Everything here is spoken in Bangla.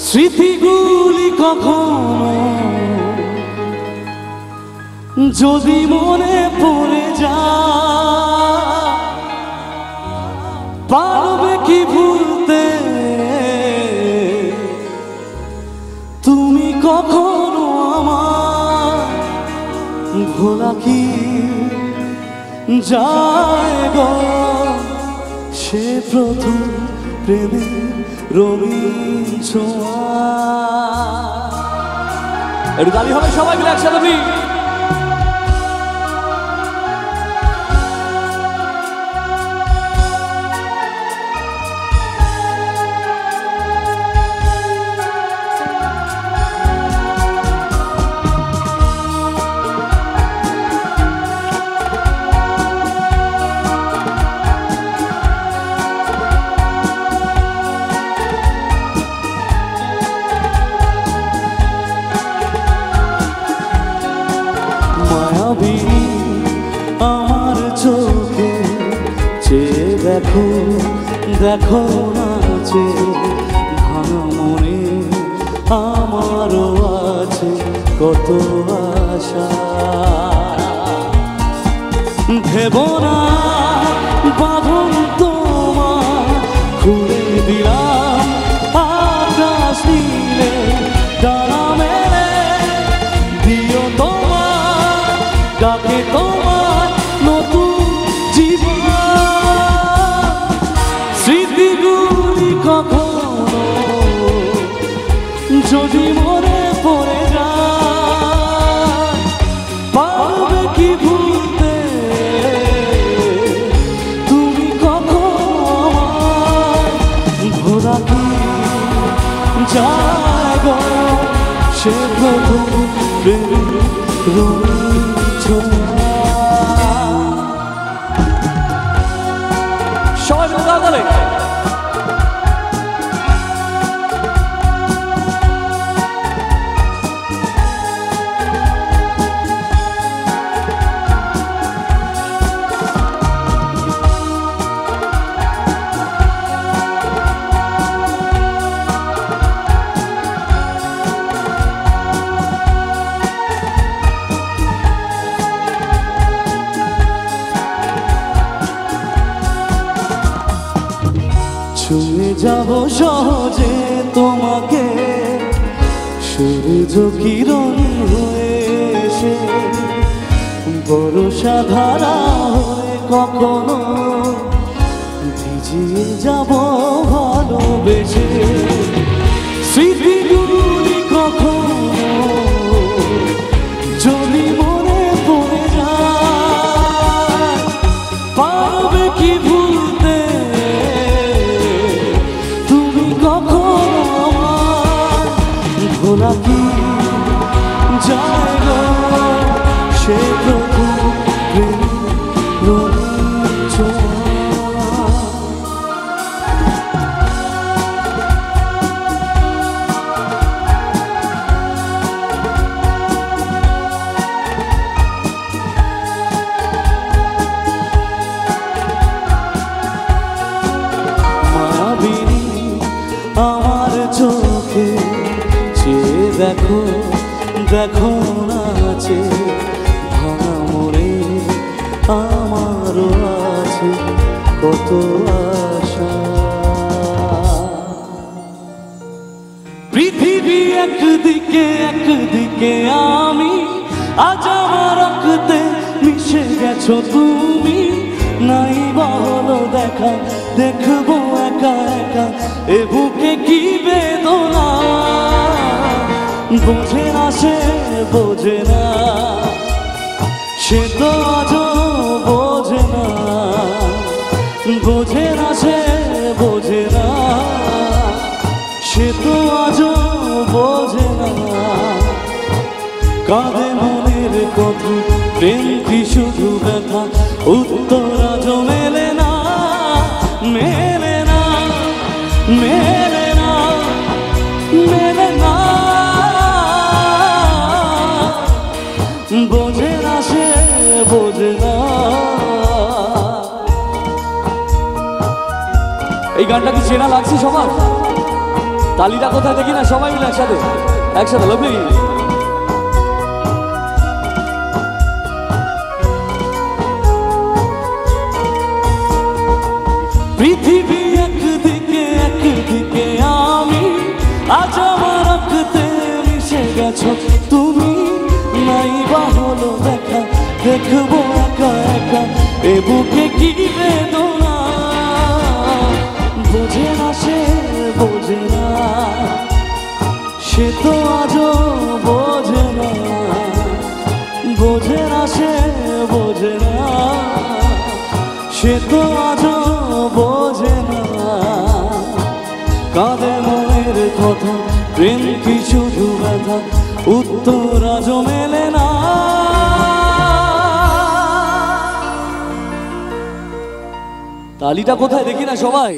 স্মৃতিগুলি কখনো যদি মনে পড়ে যায়, পারবে কি ভুলতে তুমি কখনো আমার? ভোলা কি যায় গো সে প্রথম প্রেমের রঙিন ছোঁয়া। একটু গালি হবে সবাই মিলে একসাথে। আমার চোখে চেয়ে দেখো, দেখো নাচে ভাঙা মনে আমারও আছে কত আশা। ভেব না বাঁধন তোমার খুলে দিলাম আকাশ নীলে ডানা মেলে দিও তোমার ডাকে তোমার নতুন জীবন। স্মৃতিগুলি কখনো যদি মনে পড়ে যায়, পারবে কি ভুলতে তুমি কখনো আমার? ভোলা কি যায় গো সে প্রথম প্রেমের রঙিন ছোঁয়া। সবাই মিলে তাহলে ছুঁয়ে যাব সহজে তোমাকে সূর্য কিরণ হয়ে এসে বরষা ধারা হয়ে কখনো ভিজিয়ে যাব ভালোবেসে। স্মৃতিগুলি কখনো যদি মনে পড়ে যায়, পারবে কি ভুলতে ভোলা কি যায় গো সে প্রথম প্রেমের রঙিন ছোঁয়া। মায়াবিনী আমার চোখে দেখো, দেখো নাচে ভাঙা মোড়ে আমারও আছে কত আশা। পৃথিবী একদিকে একদিকে আমি, আজ আমার রক্তে মিশে গেছো তুমি। নাই বলো দেখা দেখবো একা একা এ বুকে কি বেদনা। বোঝে না সে বোঝে না, সে তো আজও বোঝে না। বোঝে না সে বোঝে না, সে তো আজও বোঝে না। কাঁদে মনের কথা প্রেম কি শুধু ব্যথা, উত্তর আজও মেলে না, মেলে না, মেলে না, মেলে না। বোঝে না সে বোঝে না। এই গানটা কি চেনা লাগছে সবার? তালিটা কোথায় দেখি না সবাই মিলে একসাথে একসাথে লাভলি। পৃথিবী একদিকে একদিকে আমি, আজ আমার রক্তে মিশে গেছো তুমি। নাই বা হলো দেখা, দেখবো একা একা এ বুকে কি বেদনা। বোঝে না সে বোঝে না, সে তো আজও বোঝে না। বোঝে না সে বোঝে না, সে তো আজও বোঝে না। কাঁদে মনের কথা, প্রেম কি শুধু ব্যথা, উত্তর আজও মেলে না। তালিটা কোথায় দেখি না সবাই।